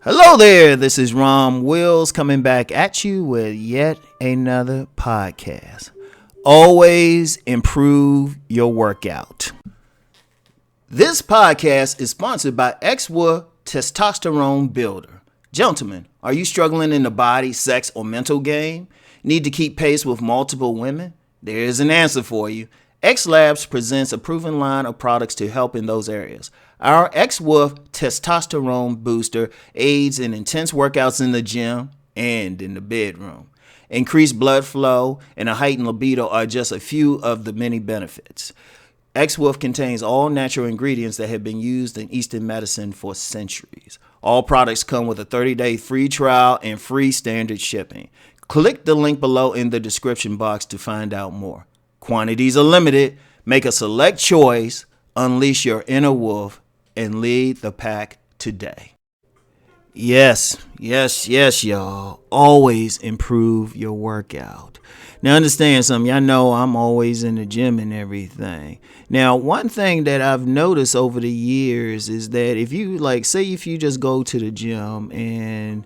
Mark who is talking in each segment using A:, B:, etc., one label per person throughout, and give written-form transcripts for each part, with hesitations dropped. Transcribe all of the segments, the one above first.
A: Hello there, this is Rom Wills coming back at you with yet another podcast. Always improve your workout. This podcast is sponsored by X-Wolf Testosterone Builder. Gentlemen, are you struggling in the body, sex, or mental game? Need to keep pace with multiple women? There is an answer for you. X Labs presents a proven line of products to help in those areas. Our X-Wolf Testosterone Booster aids in intense workouts in the gym and in the bedroom. Increased blood flow and a heightened libido are just a few of the many benefits. X-Wolf contains all natural ingredients that have been used in Eastern medicine for centuries. All products come with a 30-day free trial and free standard shipping. Click the link below in the description box to find out more. Quantities are limited. Make a select choice, unleash your inner wolf, and lead the pack today. Yes, y'all. Always improve your workout. Now understand something. Y'all know I'm always in the gym and everything. Now, one thing that I've noticed over the years is that if you if you just go to the gym and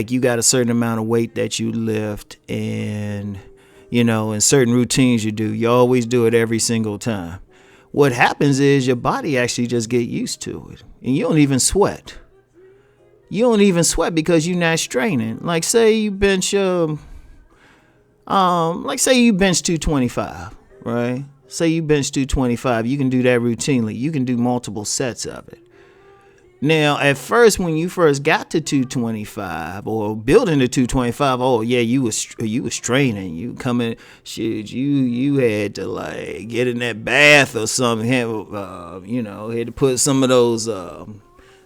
A: you got a certain amount of weight that you lift and in certain routines you always do it every single time. What happens is your body actually just get used to it and you don't even sweat. You don't even sweat because you're not straining. Like say you bench 225, right? Say you bench 225, you can do that routinely. You can do multiple sets of it. Now, at first, when you first got to 225 or building to 225, oh yeah, you was training. You coming, shit, you had to get in that bath or something. Had to put some of those a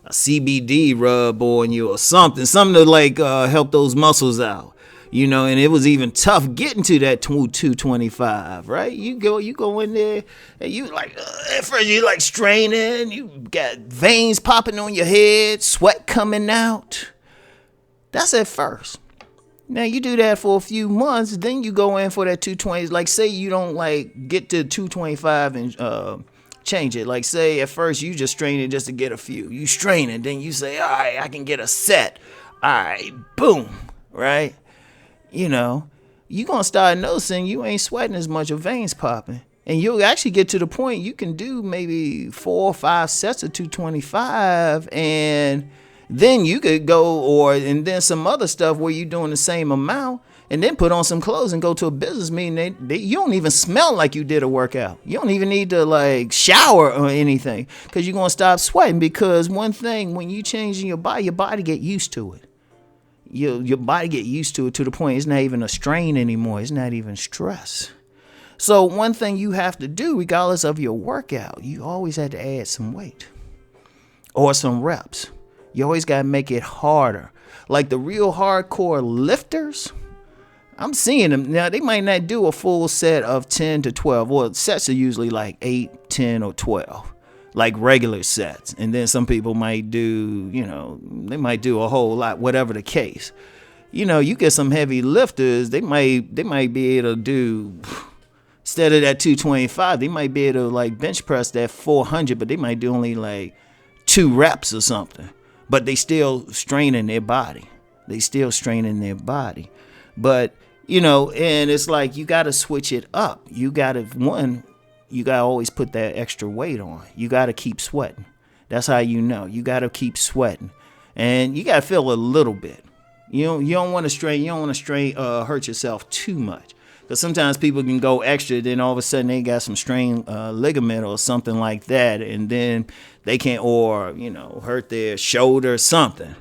A: CBD rub on you or something to help those muscles out. And it was even tough getting to that 225, right? You go in there and you at first you straining, you got veins popping on your head, sweat coming out. That's at first. Now you do that for a few months, then you go in for that 220. Like say you don't get to 225 and change it. Like say at first you just straining just to get a few. You straining, then you say, all right, I can get a set. All right, boom, right? You're going to start noticing you ain't sweating as much, your veins popping. And you'll actually get to the point you can do maybe 4 or 5 sets of 225. And then you could go and then some other stuff where you're doing the same amount. And then put on some clothes and go to a business meeting. You don't even smell like you did a workout. You don't even need to shower or anything. Because you're going to stop sweating. Because one thing, when you change your body get used to it. Your body get used to it to the point it's not even a strain anymore. It's not even stress. So one thing you have to do, regardless of your workout, you always have to add some weight or some reps. You always got to make it harder. Like the real hardcore lifters, I'm seeing them. Now, they might not do a full set of 10 to 12. Well, sets are usually 8, 10, or 12. Regular sets. And then some people might do, they might do a whole lot, whatever the case. You get some heavy lifters, they might be able to do, instead of that 225, they might be able to bench press that 400, but they might do only 2 reps or something. But they still straining their body. But, and it's you got to switch it up. You got to always put that extra weight on. You got to keep sweating. That's how you know. You got to keep sweating. And you got to feel a little bit. You don't want to strain. You don't want to hurt yourself too much. Because sometimes people can go extra, then all of a sudden they got some strained ligament or something like that. And then they can't, hurt their shoulder or something.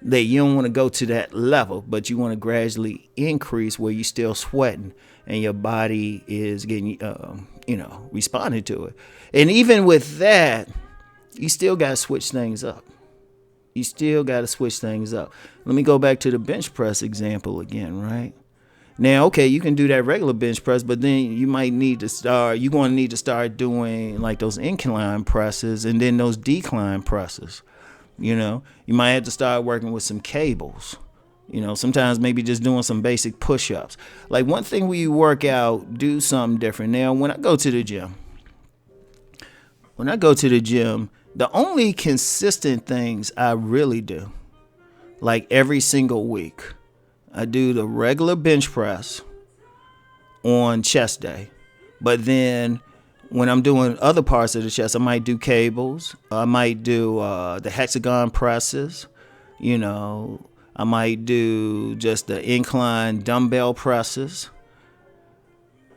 A: You don't want to go to that level, but you want to gradually increase where you're still sweating and your body is getting, responding to it. And even with that, you still got to switch things up. Let me go back to the bench press example again, right? Now, okay, you can do that regular bench press, but then you're going to need to start doing those incline presses and then those decline presses. You might have to start working with some cables. Sometimes maybe just doing some basic push-ups. One thing when you work out, do something different. Now, when I go to the gym, the only consistent things I really do like every single week. I do the regular bench press on chest day. But then when I'm doing other parts of the chest, I might do cables. I might do the hexagon presses. I might do just the incline dumbbell presses.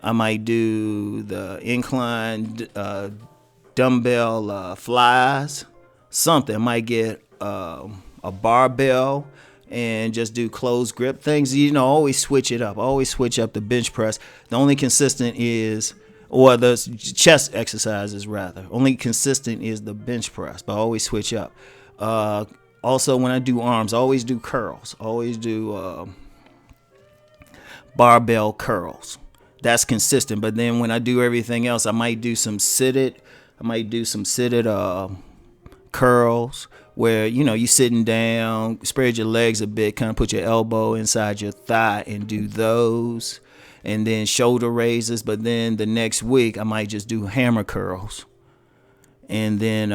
A: I might do the incline dumbbell flies. Something. I might get a barbell and just do closed grip things. Always switch it up. Always switch up the bench press. The only consistent is, or the chest exercises rather. Only consistent is the bench press, but I always switch up. Also, when I do arms, I always do curls. I always do barbell curls. That's consistent. But then when I do everything else, I might do some seated. Curls where you sitting down, spread your legs a bit, kind of put your elbow inside your thigh and do those, and then shoulder raises. But then the next week I might just do hammer curls, and then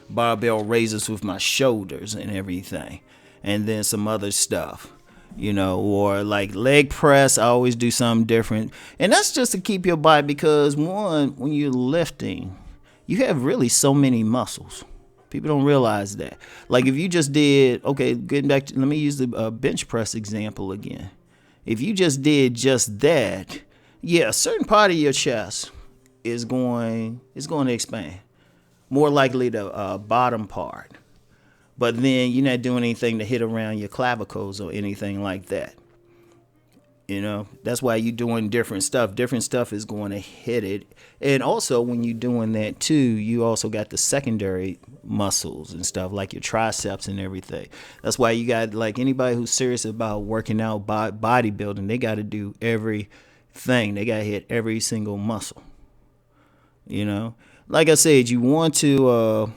A: barbell raises with my shoulders and everything, and then some other stuff, or like leg press. I always do something different, and that's just to keep your body, because when you're lifting, you have really so many muscles. People don't realize that. Like if you just did, getting back to, let me use the bench press example again. If you just did just that, a certain part of your chest is going to expand. More likely the bottom part. But then you're not doing anything to hit around your clavicles or anything like that. That's why you're doing different stuff. Different stuff is going to hit it. And also when you're doing that too, you also got the secondary muscles and stuff like your triceps and everything. That's why you got, like, anybody who's serious about working out, bodybuilding, they got to do everything. They got to hit every single muscle. Like I said, you want to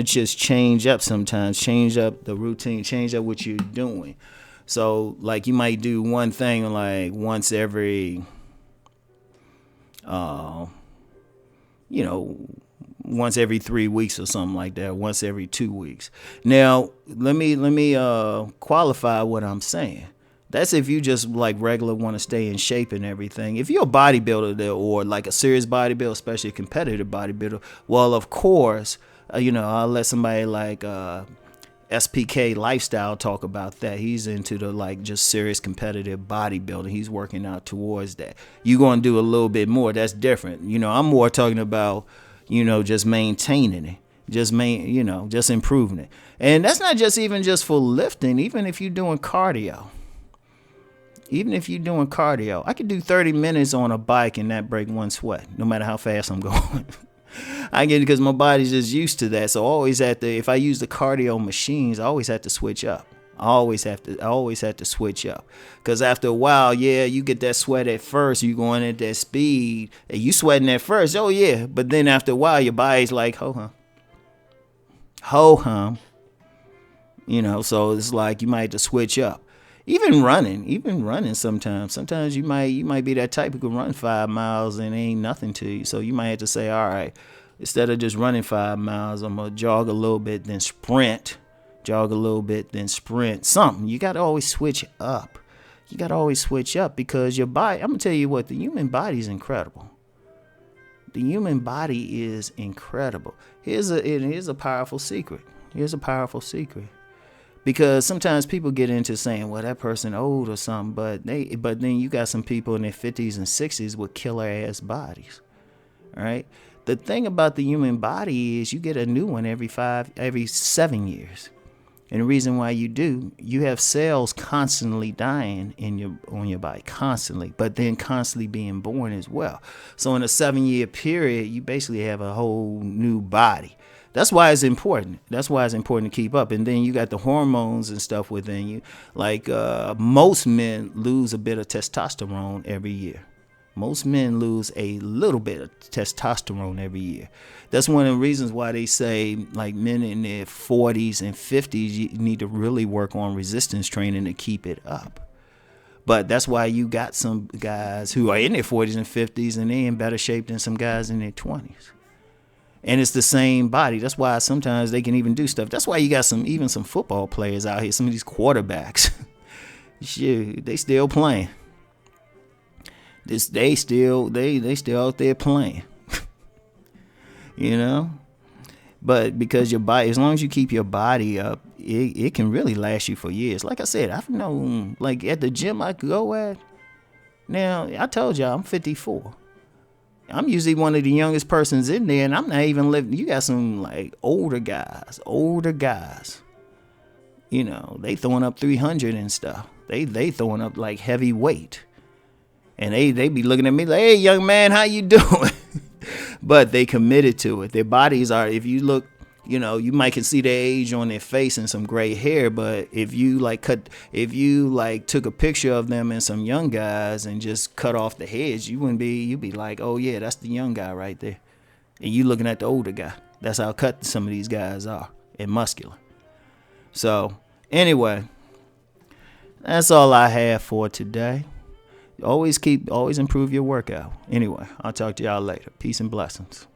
A: just change up sometimes, change up the routine, change up what you're doing. So, like, you might do one thing like once every, once every 3 weeks or something like that, once every 2 weeks. Now, let me qualify what I'm saying. That's if you just like regular want to stay in shape and everything. If you're a bodybuilder or like a serious bodybuilder, especially a competitive bodybuilder, well, of course, I'll let somebody like SPK Lifestyle talk about that. He's into the like just serious competitive bodybuilding. He's working out towards that. You're going to do a little bit more. That's different. I'm more talking about, just maintaining it. Just improving it. And that's not just even just for lifting. Even if you're doing cardio. I could do 30 minutes on a bike and not break one sweat, no matter how fast I'm going. I get it because my body's just used to that. So I always if I use the cardio machines, I always have to switch up. I always have to switch up. Because after a while, you get that sweat at first. You going at that speed. And you sweating at first. Oh, yeah. But then after a while, your body's like, ho-hum. Ho-hum. So it's like you might have to switch up. Even running sometimes. Sometimes you might be that type who can run 5 miles and it ain't nothing to you. So you might have to say, all right, instead of just running 5 miles, I'm going to jog a little bit, then sprint. Jog a little bit, then sprint. Something. You got to always switch up. Because your body, I'm going to tell you what, the human body is incredible. The human body is incredible. Here's a powerful secret. Because sometimes people get into saying, well, that person old or something, but then you got some people in their 50s and 60s with killer ass bodies. All right. The thing about the human body is you get a new one every 7 years. And the reason why you have cells constantly dying on your body, constantly, but then constantly being born as well. So in a 7-year period, you basically have a whole new body. That's why it's important. To keep up. And then you got the hormones and stuff within you. Like most men lose a bit of testosterone every year. Most men lose a little bit of testosterone every year. That's one of the reasons why they say like men in their 40s and 50s, you need to really work on resistance training to keep it up. But that's why you got some guys who are in their 40s and 50s and they in better shape than some guys in their 20s. And it's the same body. That's why sometimes they can even do stuff. That's why you got some football players out here. Some of these quarterbacks, shit, they still playing. They still out there playing. You know, but because your body, as long as you keep your body up, it can really last you for years. Like I said, I've known, like at the gym I go at. Now I told y'all I'm 54. I'm usually one of the youngest persons in there, and I'm not even living. You got some like older guys. You know, they throwing up 300 and stuff. They throwing up like heavy weight, and they be looking at me like, "Hey, young man, how you doing?" But they committed to it. Their bodies are. If you look, you know, you might can see their age on their face and some gray hair. But if you took a picture of them and some young guys and just cut off the heads, you'd be like, oh yeah, that's the young guy right there. And you looking at the older guy. That's how cut some of these guys are and muscular. So anyway, that's all I have for today. Always improve your workout. Anyway, I'll talk to y'all later. Peace and blessings.